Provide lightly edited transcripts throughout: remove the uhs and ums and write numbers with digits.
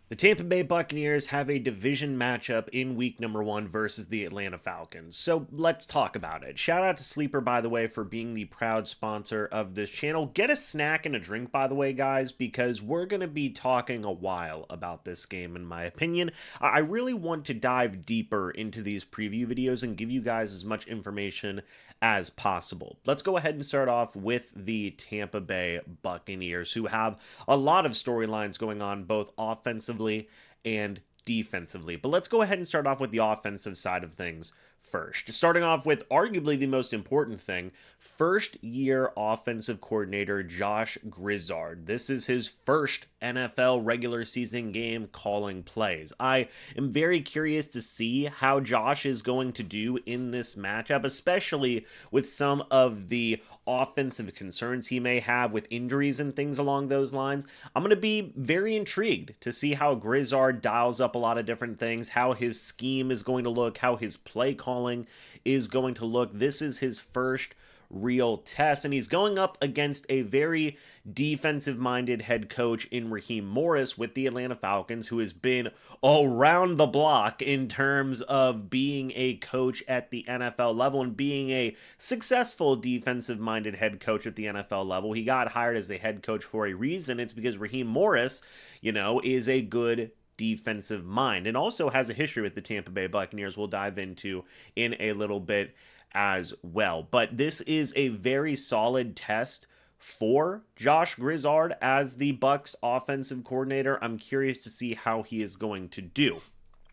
The Tampa Bay Buccaneers have a division matchup in week number 1 versus the Atlanta Falcons. So let's talk about it. Shout out to Sleeper, by the way, for being the proud sponsor of this channel. Get a snack and a drink, by the way, guys, because we're going to be talking a while about this game, in my opinion. I really want to dive deeper into these preview videos and give you guys as much information as possible. Let's go ahead and start off with the Tampa Bay Buccaneers, who have a lot of storylines going on both offensively and defensively. But let's go ahead and start off with the offensive side of things first. Starting off with arguably the most important thing, first year offensive coordinator Josh Grizzard. This is his first NFL regular season game calling plays. I am very curious to see how Josh is going to do in this matchup, especially with some of the offensive concerns he may have with injuries and things along those lines. I'm going to be very intrigued to see how Grizzard dials up a lot of different things, how his scheme is going to look, how his play calling is going to look. This is his first real test, and he's going up against a very defensive-minded head coach in Raheem Morris with the Atlanta Falcons, who has been around the block in terms of being a coach at the NFL level and being a successful defensive-minded head coach at the NFL level. He got hired as a head coach for a reason. It's because Raheem Morris, is a good defensive mind and also has a history with the Tampa Bay Buccaneers we'll dive into in a little bit as well. But this is a very solid test for Josh Grizzard as the Bucs offensive coordinator. I'm curious to see how he is going to do.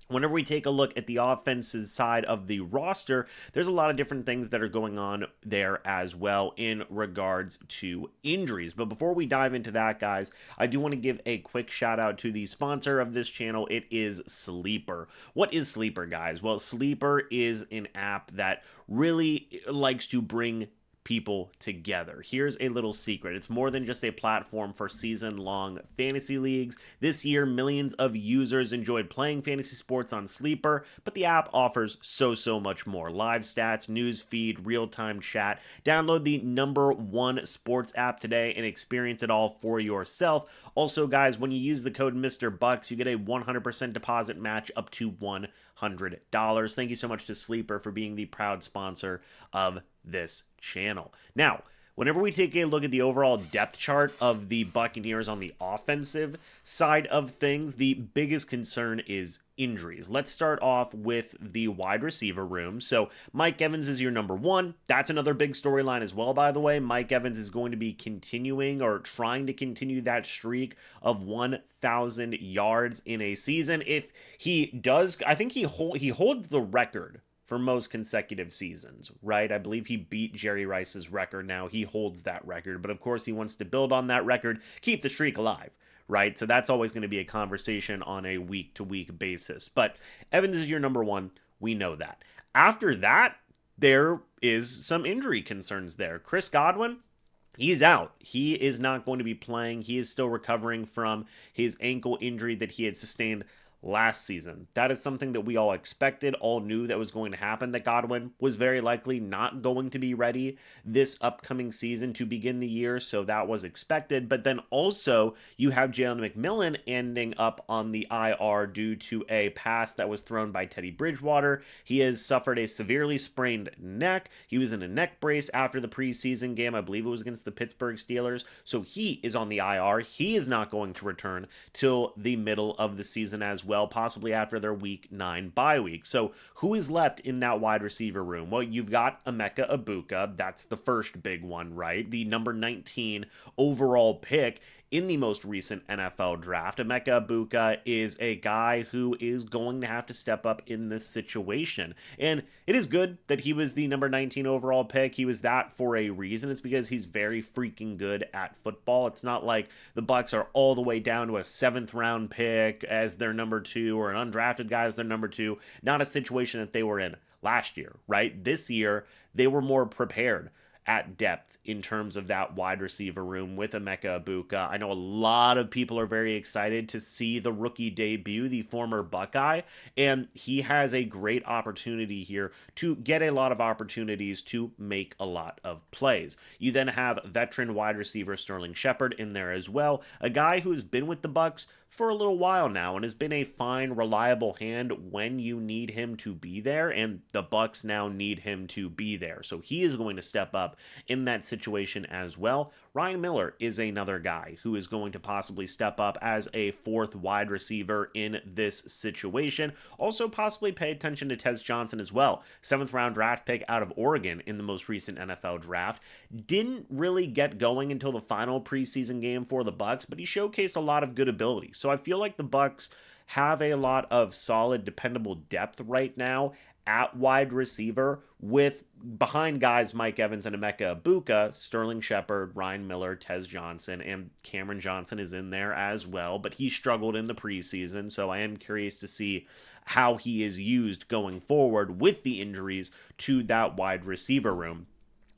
Whenever we take a look at the offensive side of the roster, there's a lot of different things that are going on there as well in regards to injuries. But before we dive into that, guys, I do want to give a quick shout out to the sponsor of this channel. It is Sleeper. What is Sleeper, guys? Well, Sleeper is an app that really likes to bring people together. Here's a little secret. It's more than just a platform for season-long fantasy leagues. This year, millions of users enjoyed playing fantasy sports on Sleeper, but the app offers so much more. Live stats, news feed, real-time chat. Download the #1 sports app today and experience it all for yourself. Also, guys, when you use the code MrBucs, you get a 100% deposit match up to $100. Thank you so much to Sleeper for being the proud sponsor of this channel. Now, whenever we take a look at the overall depth chart of the Buccaneers on the offensive side of things, the biggest concern is injuries. Let's start off with the wide receiver room. So Mike Evans is your #1. That's another big storyline as well, by the way. Mike Evans is going to be continuing or trying to continue that streak of 1,000 yards in a season. If he does, I think he holds the record for most consecutive seasons, right? I believe he beat Jerry Rice's record now. He holds that record, but of course he wants to build on that record, keep the streak alive, right? So that's always going to be a conversation on a week-to-week basis. But Evans is your #1. We know that. After that, there is some injury concerns there. Chris Godwin, he's out. He is not going to be playing. He is still recovering from his ankle injury that he had sustained last season. That is something that we all expected, all knew that was going to happen, that Godwin was very likely not going to be ready this upcoming season to begin the year, so that was expected. But then also, you have Jalen McMillan ending up on the IR due to a pass that was thrown by Teddy Bridgewater. He has suffered a severely sprained neck. He was in a neck brace after the preseason game. I believe it was against the Pittsburgh Steelers. So he is on the IR. He is not going to return till the middle of the season as well, possibly after their week 9 bye week. So who is left in that wide receiver room? Well, you've got Emeka Egbuka. That's the first big one, right? The #19 overall pick in the most recent NFL draft. Emeka Egbuka is a guy who is going to have to step up in this situation. And it is good that he was the #19 overall pick. He was that for a reason. It's because he's very freaking good at football. It's not like the Bucs are all the way down to a 7th round pick as their #2 or an undrafted guy as their #2. Not a situation that they were in last year, right? This year, they were more prepared at depth in terms of that wide receiver room with Emeka Egbuka. I know a lot of people are very excited to see the rookie debut, the former Buckeye, and he has a great opportunity here to get a lot of opportunities to make a lot of plays. You then have veteran wide receiver Sterling Shepard in there as well, a guy who's been with the Bucs for a little while now and has been a fine, reliable hand when you need him to be there, and the Bucs now need him to be there. So he is going to step up in that situation as well. Ryan Miller is another guy who is going to possibly step up as a fourth wide receiver in this situation. Also, possibly pay attention to Tez Johnson as well. 7th round draft pick out of Oregon in the most recent NFL draft. Didn't really get going until the final preseason game for the Bucs, but he showcased a lot of good ability. So I feel like the Bucs have a lot of solid, dependable depth right now at wide receiver, with behind guys Mike Evans and Emeka Egbuka, Sterling Shepard, Ryan Miller, Tez Johnson, and Cameron Johnson is in there as well, but he struggled in the preseason, so I am curious to see how he is used going forward with the injuries to that wide receiver room.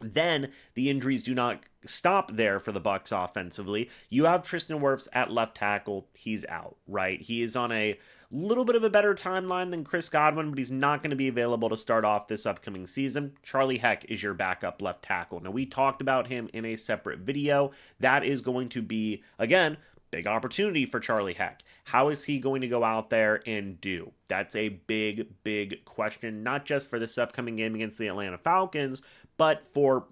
Then the injuries do not stop there for the Bucs offensively. You have Tristan Wirfs at left tackle. He's out, right? He is on a little bit of a better timeline than Chris Godwin, but he's not going to be available to start off this upcoming season. Charlie Heck is your backup left tackle. Now, we talked about him in a separate video. That is going to be, again, big opportunity for Charlie Heck. How is he going to go out there and do? That's a big, big question, not just for this upcoming game against the Atlanta Falcons, but for,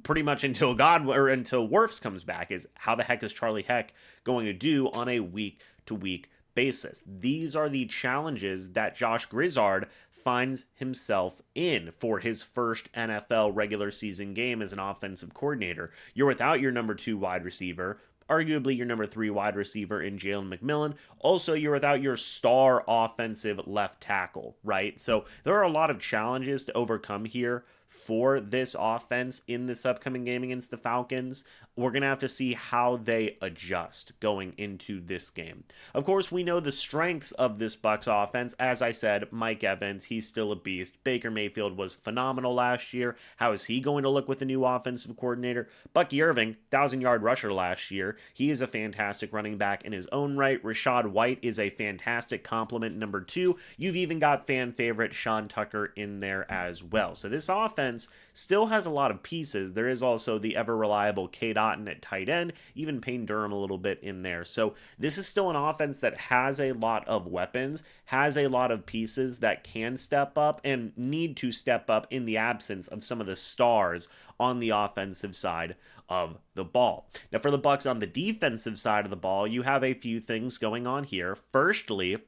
pretty much until until Wirfs comes back, is how the heck is Charlie Heck going to do on a week-to-week basis? These are the challenges that Josh Grizzard finds himself in for his first NFL regular season game as an offensive coordinator. You're without your number 2 wide receiver, arguably your number 3 wide receiver in Jalen McMillan. Also, you're without your star offensive left tackle, right? So there are a lot of challenges to overcome here for this offense in this upcoming game against the Falcons. We're going to have to see how they adjust going into this game. Of course, we know the strengths of this Bucs offense. As I said, Mike Evans, he's still a beast. Baker Mayfield was phenomenal last year. How is he going to look with the new offensive coordinator? Bucky Irving, 1,000-yard rusher last year. He is a fantastic running back in his own right. Rachaad White is a fantastic complement, number 2. You've even got fan favorite Sean Tucker in there as well. So this offense still has a lot of pieces. There is also the ever-reliable Cade Otton at tight end, even Payne Durham a little bit in there. So this is still an offense that has a lot of weapons, has a lot of pieces that can step up and need to step up in the absence of some of the stars on the offensive side of the ball. Now, for the Bucs on the defensive side of the ball, you have a few things going on here. Firstly,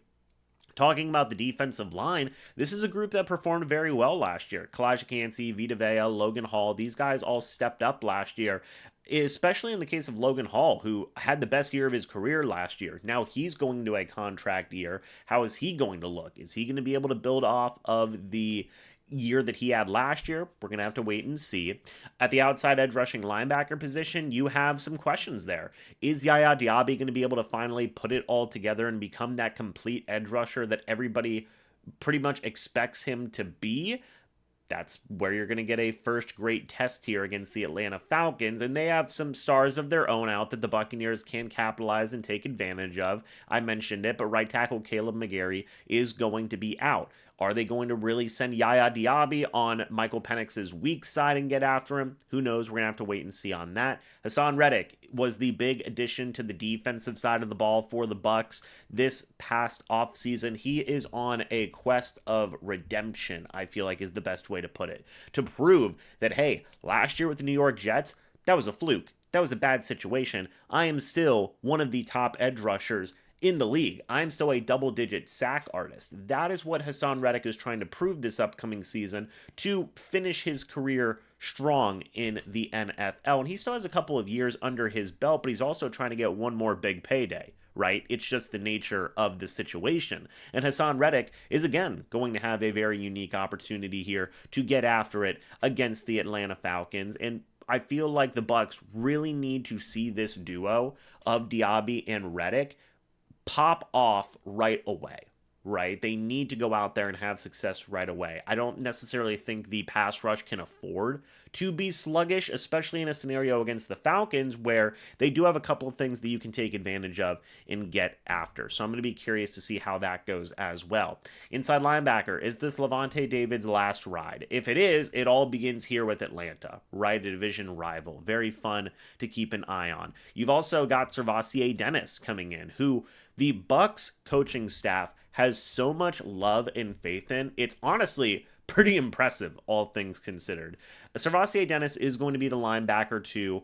talking about the defensive line, this is a group that performed very well last year. Kalijah Kancey, Vita Vea, Logan Hall, these guys all stepped up last year, especially in the case of Logan Hall, who had the best year of his career last year. Now he's going to a contract year. How is he going to look? Is he going to be able to build off of the year that he had last year? We're going to have to wait and see. At the outside edge rushing linebacker position, you have some questions there. Is Yaya Diaby going to be able to finally put it all together and become that complete edge rusher that everybody pretty much expects him to be? That's where you're going to get a first great test here against the Atlanta Falcons, and they have some stars of their own out that the Buccaneers can capitalize and take advantage of. I mentioned it, but right tackle Caleb McGarry is going to be out. Are they going to really send Yaya Diaby on Michael Penix's weak side and get after him? Who knows? We're going to have to wait and see on that. Hassan Reddick was the big addition to the defensive side of the ball for the Bucs this past offseason. He is on a quest of redemption, I feel like is the best way to put it, to prove that, hey, last year with the New York Jets, that was a fluke. That was a bad situation. I am still one of the top edge rushers in the league. I'm still a double-digit sack artist. That is what Hassan Reddick is trying to prove this upcoming season to finish his career strong in the NFL. And he still has a couple of years under his belt, but he's also trying to get one more big payday, right? It's just the nature of the situation. And Hassan Reddick is, again, going to have a very unique opportunity here to get after it against the Atlanta Falcons. And I feel like the Bucs really need to see this duo of Diaby and Reddick pop off right away, right? They need to go out there and have success right away. I don't necessarily think the pass rush can afford to be sluggish, especially in a scenario against the Falcons where they do have a couple of things that you can take advantage of and get after. So I'm going to be curious to see how that goes as well. Inside linebacker, is this Levante David's last ride? If it is, it all begins here with Atlanta, right? A division rival. Very fun to keep an eye on. You've also got Servassier Dennis coming in, who the Bucs coaching staff has so much love and faith in. It's honestly pretty impressive, all things considered. Servassier Dennis is going to be the linebacker too,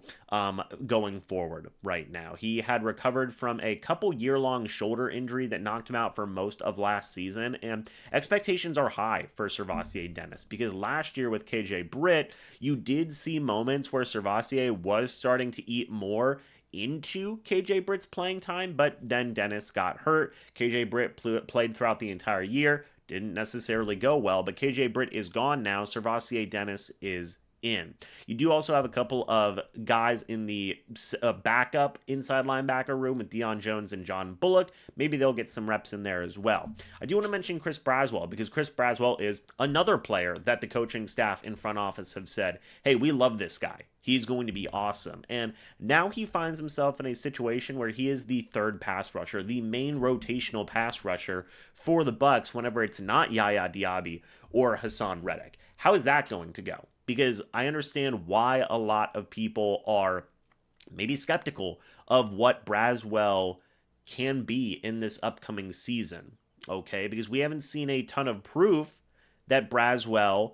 going forward right now. He had recovered from a couple year-long shoulder injury that knocked him out for most of last season, and expectations are high for Servassier Dennis because last year with KJ Britt, you did see moments where Servassier was starting to eat more into KJ Britt's playing time, but then Dennis got hurt. KJ Britt played throughout the entire year. Didn't necessarily go well, but KJ Britt is gone now. Servassier Dennis is in. You do also have a couple of guys in the backup inside linebacker room with Deion Jones and John Bullock. Maybe they'll get some reps in there as well. I do want to mention Chris Braswell because Chris Braswell is another player that the coaching staff and front office have said, hey, we love this guy. He's going to be awesome. And now he finds himself in a situation where he is the third pass rusher, the main rotational pass rusher for the Bucs whenever it's not Yaya Diaby or Hassan Reddick. How is that going to go? Because I understand why a lot of people are maybe skeptical of what Braswell can be in this upcoming season. Okay, because we haven't seen a ton of proof that Braswell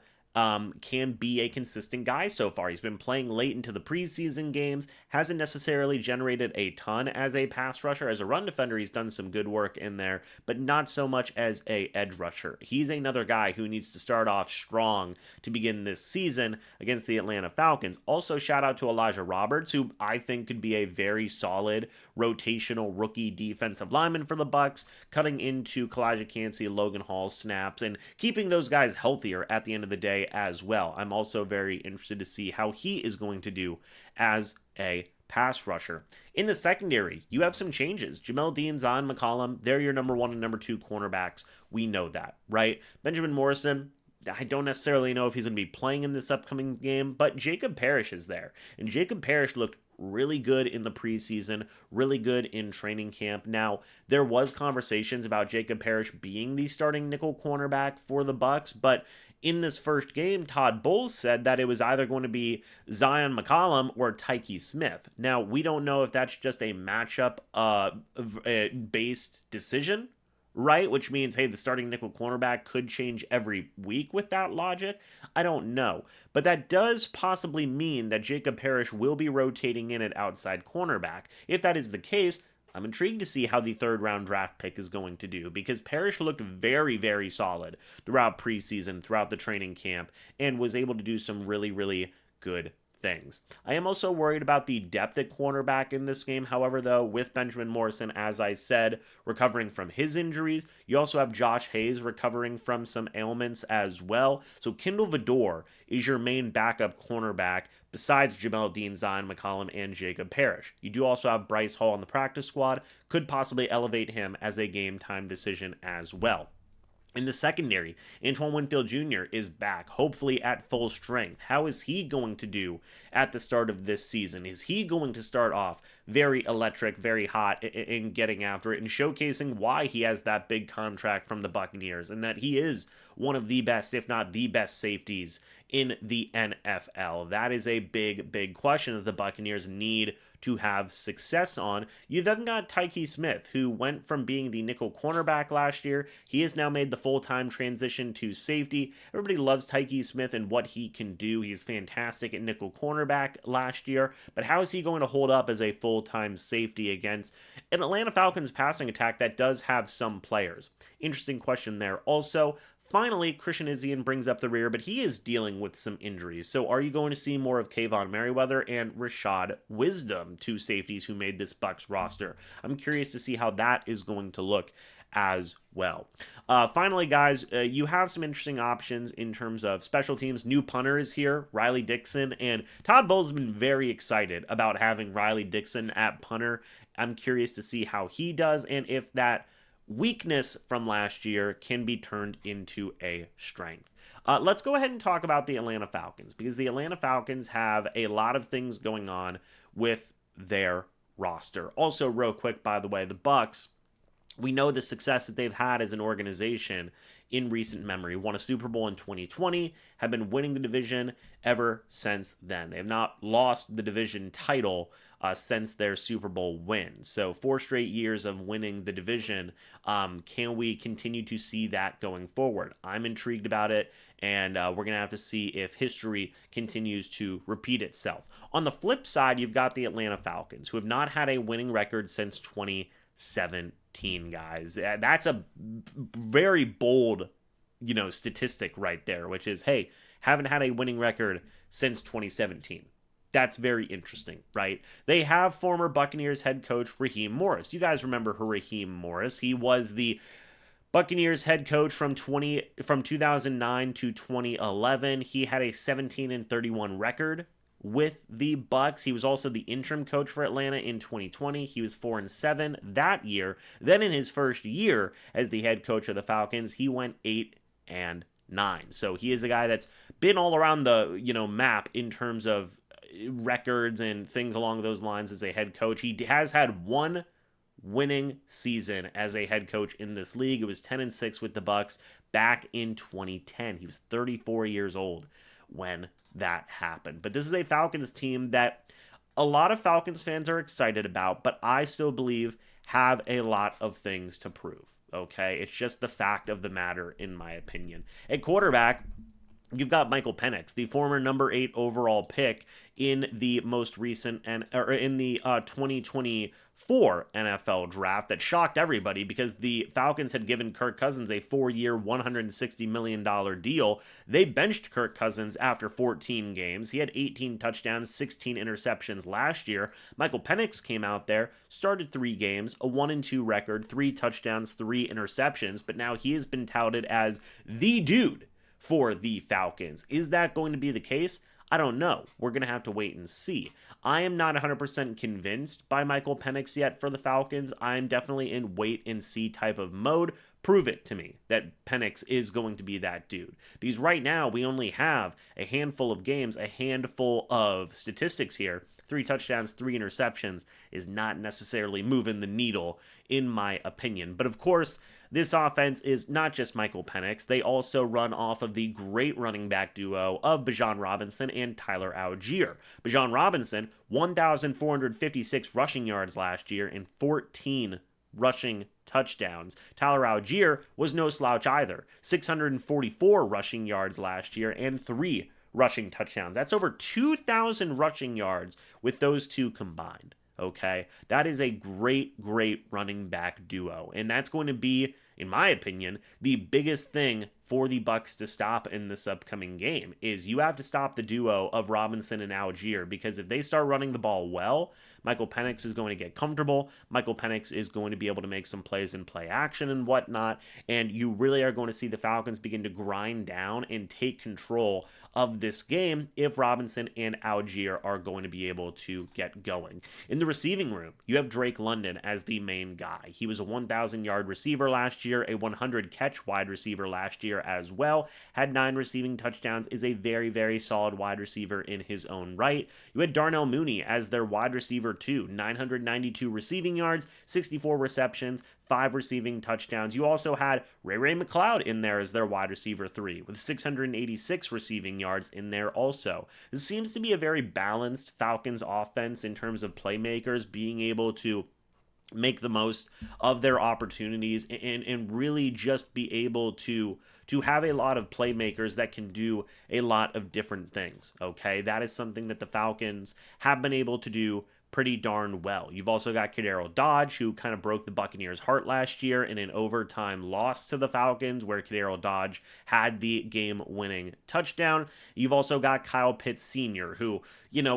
can be a consistent guy so far. He's been playing late into the preseason games, hasn't necessarily generated a ton as a pass rusher. As a run defender, he's done some good work in there, but not so much as a edge rusher. He's another guy who needs to start off strong to begin this season against the Atlanta Falcons. Also, shout out to Elijah Roberts, who I think could be a very solid rotational rookie defensive lineman for the Bucs, cutting into Kalijah Kancey, Logan Hall's snaps, and keeping those guys healthier at the end of the day as well. I'm also very interested to see how he is going to do as a pass rusher. In the secondary, you have some changes. Jamel Dean, Zion McCollum, they're your number 1 and number 2 cornerbacks. We know that, right? Benjamin Morrison, I don't necessarily know if he's going to be playing in this upcoming game, but Jacob Parrish is there. And Jacob Parrish looked really good in the preseason, really good in training camp. Now, there was conversations about Jacob Parrish being the starting nickel cornerback for the Bucs, but in this first game, Todd Bowles said that it was either going to be Zion McCollum or Tyke Smith. Now, we don't know if that's just a matchup based decision, right? Which means, hey, the starting nickel cornerback could change every week with that logic. I don't know. But that does possibly mean that Jacob Parrish will be rotating in at outside cornerback. If that is the case, I'm intrigued to see how the third-round draft pick is going to do because Parrish looked very, very solid throughout preseason, throughout the training camp, and was able to do some really, really good things. I am also worried about the depth at cornerback in this game. However, though, with Benjamin Morrison, as I said, recovering from his injuries, you also have Josh Hayes recovering from some ailments as well. So Kindle Vidor is your main backup cornerback besides Jamel Dean, Zion McCollum, and Jacob Parrish. You do also have Bryce Hall on the practice squad, could possibly elevate him as a game time decision as well. In the secondary, Antoine Winfield Jr. is back, hopefully at full strength. How is he going to do at the start of this season? Is he going to start off very electric, very hot in getting after it and showcasing why he has that big contract from the Buccaneers and that he is one of the best, if not the best safeties in the NFL? That is a big, big question that the Buccaneers need to have success on. You then got Tyke Smith, who went from being the nickel cornerback last year. He has now made the full-time transition to safety. Everybody loves Tyke Smith and what he can do. He's fantastic at nickel cornerback last year, but how is he going to hold up as a full-time safety against an Atlanta Falcons passing attack that does have some players? Interesting question there. Also, finally, Christian Izien brings up the rear, but he is dealing with some injuries. So are you going to see more of Kayvon Merriweather and Rashad Wisdom, two safeties who made this Bucs roster? I'm curious to see how that is going to look as well. Finally, guys, you have some interesting options in terms of special teams. New punter is here, Riley Dixon, and Todd Bowles has been very excited about having Riley Dixon at punter. I'm curious to see how he does and if that weakness from last year can be turned into a strength. Let's go ahead and talk about the Atlanta Falcons, because the Atlanta Falcons have a lot of things going on with their roster. Also, real quick, by the way, the Bucs, we know the success that they've had as an organization in recent memory. Won a Super Bowl in 2020, have been winning the division ever since then. They have not lost the division title since their Super Bowl win. So 4 straight years of winning the division. Can we continue to see that going forward? I'm intrigued about it, and we're going to have to see if history continues to repeat itself. On the flip side, you've got the Atlanta Falcons, who have not had a winning record since 2017, guys. That's a very bold, statistic right there, which is, hey, haven't had a winning record since 2017. That's very interesting, right? They have former Buccaneers head coach Raheem Morris. You guys remember Raheem Morris. He was the Buccaneers head coach from 2009 to 2011. He had a 17-31 record with the Bucs. He was also the interim coach for Atlanta in 2020. He was 4-7 that year. Then in his first year as the head coach of the Falcons, he went 8-9. So he is a guy that's been all around the, map in terms of records and things along those lines as a head coach. He has had one winning season as a head coach in this league. It was 10-6 with the Bucs back in 2010. He was 34 years old when that happened. But this is a Falcons team that a lot of Falcons fans are excited about, but I still believe have a lot of things to prove. Okay, it's just the fact of the matter, in my opinion. At quarterback, you've got Michael Penix, the former number 8 overall pick in the most recent in the 2024 NFL draft that shocked everybody, because the Falcons had given Kirk Cousins a 4-year, $160 million deal. They benched Kirk Cousins after 14 games. He had 18 touchdowns, 16 interceptions last year. Michael Penix came out there, started 3 games, a 1-2 record, 3 touchdowns, 3 interceptions, but now he has been touted as the dude for the Falcons. Is that going to be the case? I don't know. We're going to have to wait and see. I am not 100% convinced by Michael Penix yet for the Falcons. I'm definitely in wait and see type of mode. Prove it to me that Penix is going to be that dude. Because right now we only have a handful of games, a handful of statistics here. 3 touchdowns, 3 interceptions is not necessarily moving the needle, in my opinion. But of course, this offense is not just Michael Penix. They also run off of the great running back duo of Bijan Robinson and Tyler Algier. Bijan Robinson, 1,456 rushing yards last year and 14 rushing touchdowns. Tyler Algier was no slouch either. 644 rushing yards last year and 3 rushing touchdowns. That's over 2,000 rushing yards with those two combined. Okay, that is a great running back duo, and that's going to be, in my opinion, the biggest thing for the Bucs to stop in this upcoming game. Is you have to stop the duo of Robinson and Algier, because if they start running the ball well, Michael Penix is going to get comfortable. Michael Penix is going to be able to make some plays in play action and whatnot, and you really are going to see the Falcons begin to grind down and take control of this game if Robinson and Algier are going to be able to get going. In the receiving room, you have Drake London as the main guy. He was a 1,000-yard receiver last year, a 100-catch wide receiver last year as well, had 9 receiving touchdowns, is a very solid wide receiver in his own right. You had Darnell Mooney as their wide receiver too, 992 receiving yards, 64 receptions, 5 receiving touchdowns. You also had Ray McCloud in there as their wide receiver 3 with 686 receiving yards in there also. This seems to be a very balanced Falcons offense in terms of playmakers being able to make the most of their opportunities and really just be able to have a lot of playmakers that can do a lot of different things. Okay, that is something that the Falcons have been able to do pretty darn well. You've also got Kadarius Dodge, who kind of broke the Buccaneers' heart last year in an overtime loss to the Falcons, where Kadarius Dodge had the game-winning touchdown. You've also got Kyle Pitts Sr., who,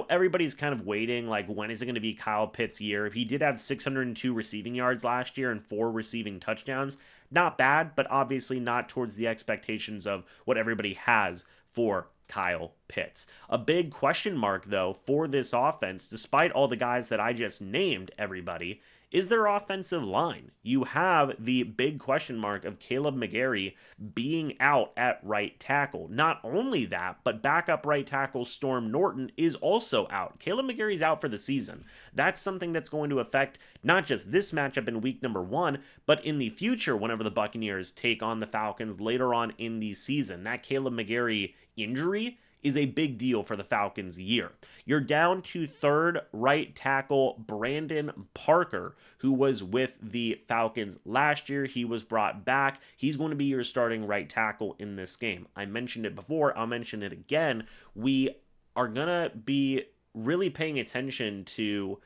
everybody's kind of waiting, like, when is it going to be Kyle Pitts' year? He did have 602 receiving yards last year and 4 receiving touchdowns. Not bad, but obviously not towards the expectations of what everybody has for Kyle Pitts. A big question mark, though, for this offense, despite all the guys that I just named, everybody, is their offensive line. You have the big question mark of Caleb McGarry being out at right tackle. Not only that, but backup right tackle Storm Norton is also out. Caleb McGarry's out for the season. That's something that's going to affect not just this matchup in week number 1, but in the future whenever the Buccaneers take on the Falcons later on in the season. That Caleb McGarry injury is a big deal for the Falcons' year. You're down to third right tackle Brandon Parker, who was with the Falcons last year. He was brought back. He's going to be your starting right tackle in this game. I mentioned it before. I'll mention it again. We are going to be really paying attention to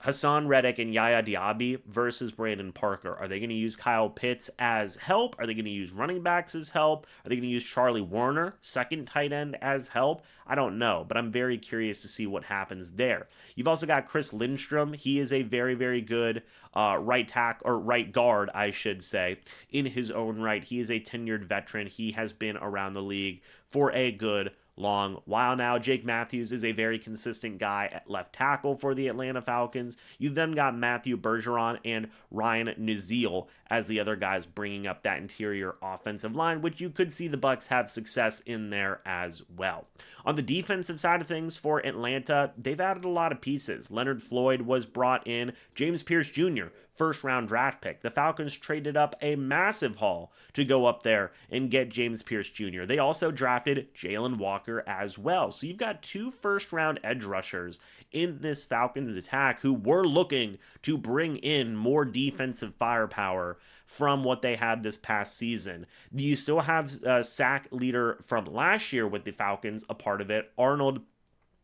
Hassan Reddick and Yaya Diaby versus Brandon Parker. Are they going to use Kyle Pitts as help? Are they going to use running backs as help? Are they going to use Charlie Warner, second tight end, as help? I don't know, but I'm very curious to see what happens there. You've also got Chris Lindstrom. He is a very, very good right guard, I should say, in his own right. He is a tenured veteran. He has been around the league for a good long while now. Jake Matthews is a very consistent guy at left tackle for the Atlanta Falcons. You've then got Matthew Bergeron and Ryan Nazeal as the other guys bringing up that interior offensive line, which you could see the Bucs have success in there as well. On the defensive side of things for Atlanta, they've added a lot of pieces. Leonard Floyd was brought in. James Pierce Jr., first-round draft pick. The Falcons traded up a massive haul to go up there and get James Pierce Jr. They also drafted Jalen Walker as well. So you've got 2 first-round edge rushers in this Falcons attack who were looking to bring in more defensive firepower from what they had this past season. You still have sack leader from last year with the Falcons, a part of it, Arnold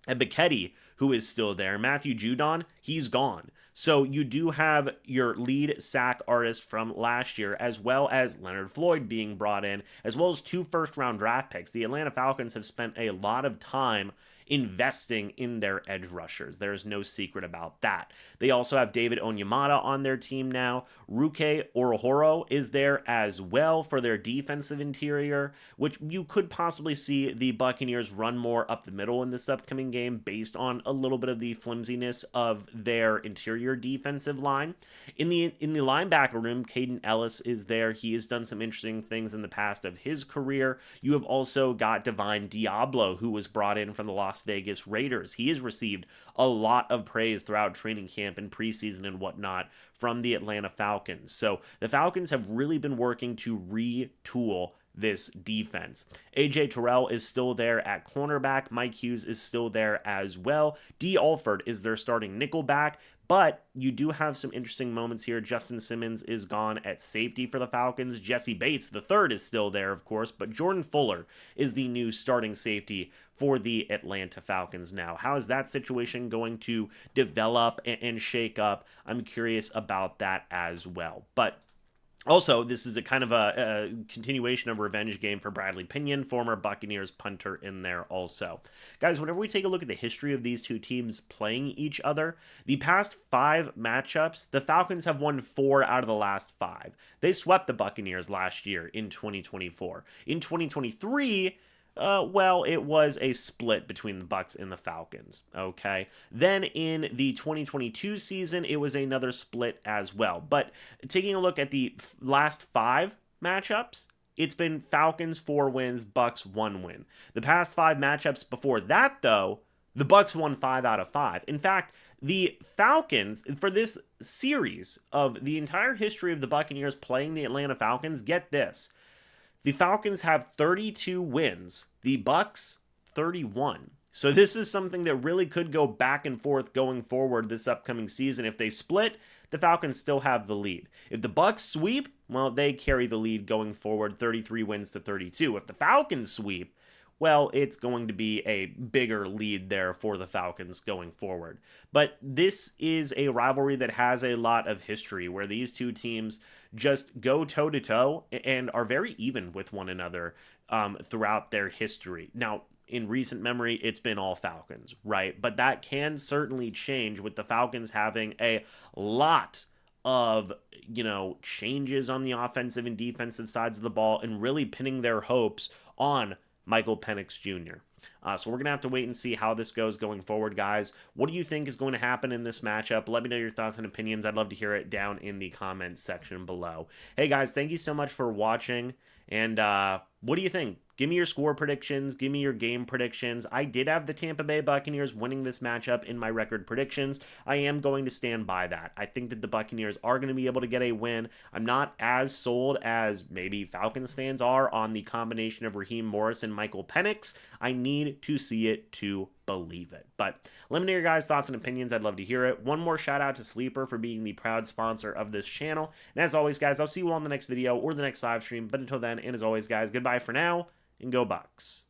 Ebiketie, who is still there. Matthew Judon, he's gone. So you do have your lead sack artist from last year, as well as Leonard Floyd being brought in, as well as 2 first-round draft picks. The Atlanta Falcons have spent a lot of time investing in their edge rushers. There's no secret about that. They also have David Onyemata on their team now. Ruke Orohoro is there as well for their defensive interior, which you could possibly see the Buccaneers run more up the middle in this upcoming game based on a little bit of the flimsiness of their interior defensive line. In the linebacker room, Caden Ellis is there. He has done some interesting things in the past of his career. You have also got Divine Diablo, who was brought in from the Las Vegas Raiders. He has received a lot of praise throughout training camp and preseason and whatnot from the Atlanta Falcons. So the Falcons have really been working to retool this defense. AJ Terrell is still there at cornerback. Mike Hughes is still there as well. D. Alford is their starting nickelback, but you do have some interesting moments here. Justin Simmons is gone at safety for the Falcons. Jesse Bates, the third, is still there, of course, but Jordan Fuller is the new starting safety for the Atlanta Falcons now. How is that situation going to develop and shake up? I'm curious about that as well. But also, this is a kind of a continuation of a revenge game for Bradley Pinion, former Buccaneers punter in there also. Guys, whenever we take a look at the history of these two teams playing each other, the past 5 matchups, the Falcons have won 4 out of the last 5. They swept the Buccaneers last year in 2024. In 2023, well, it was a split between the Bucs and the Falcons, okay? Then in the 2022 season, it was another split as well. But taking a look at the last 5 matchups, it's been Falcons 4 wins, Bucs 1 win. The past 5 matchups before that, though, the Bucs won 5 out of 5. In fact, the Falcons, for this series of the entire history of the Buccaneers playing the Atlanta Falcons, get this. The Falcons have 32 wins, the Bucs 31. So this is something that really could go back and forth going forward this upcoming season. If they split, the Falcons still have the lead. If the Bucs sweep, well, they carry the lead going forward, 33 wins to 32. If the Falcons sweep, well, it's going to be a bigger lead there for the Falcons going forward. But this is a rivalry that has a lot of history where these two teams just go toe-to-toe and are very even with one another throughout their history. Now, in recent memory, it's been all Falcons, right? But that can certainly change with the Falcons having a lot of, changes on the offensive and defensive sides of the ball and really pinning their hopes on Michael Penix Jr. So we're going to have to wait and see how this goes going forward, guys. What do you think is going to happen in this matchup? Let me know your thoughts and opinions. I'd love to hear it down in the comments section below. Hey, guys, thank you so much for watching. And what do you think? Give me your score predictions. Give me your game predictions. I did have the Tampa Bay Buccaneers winning this matchup in my record predictions. I am going to stand by that. I think that the Buccaneers are going to be able to get a win. I'm not as sold as maybe Falcons fans are on the combination of Raheem Morris and Michael Penix. I need to see it to believe it. But let me know your guys' thoughts and opinions. I'd love to hear it. One more shout out to Sleeper for being the proud sponsor of this channel. And as always, guys, I'll see you all in the next video or the next live stream. But until then, and as always, guys, goodbye for now, and go Bucs.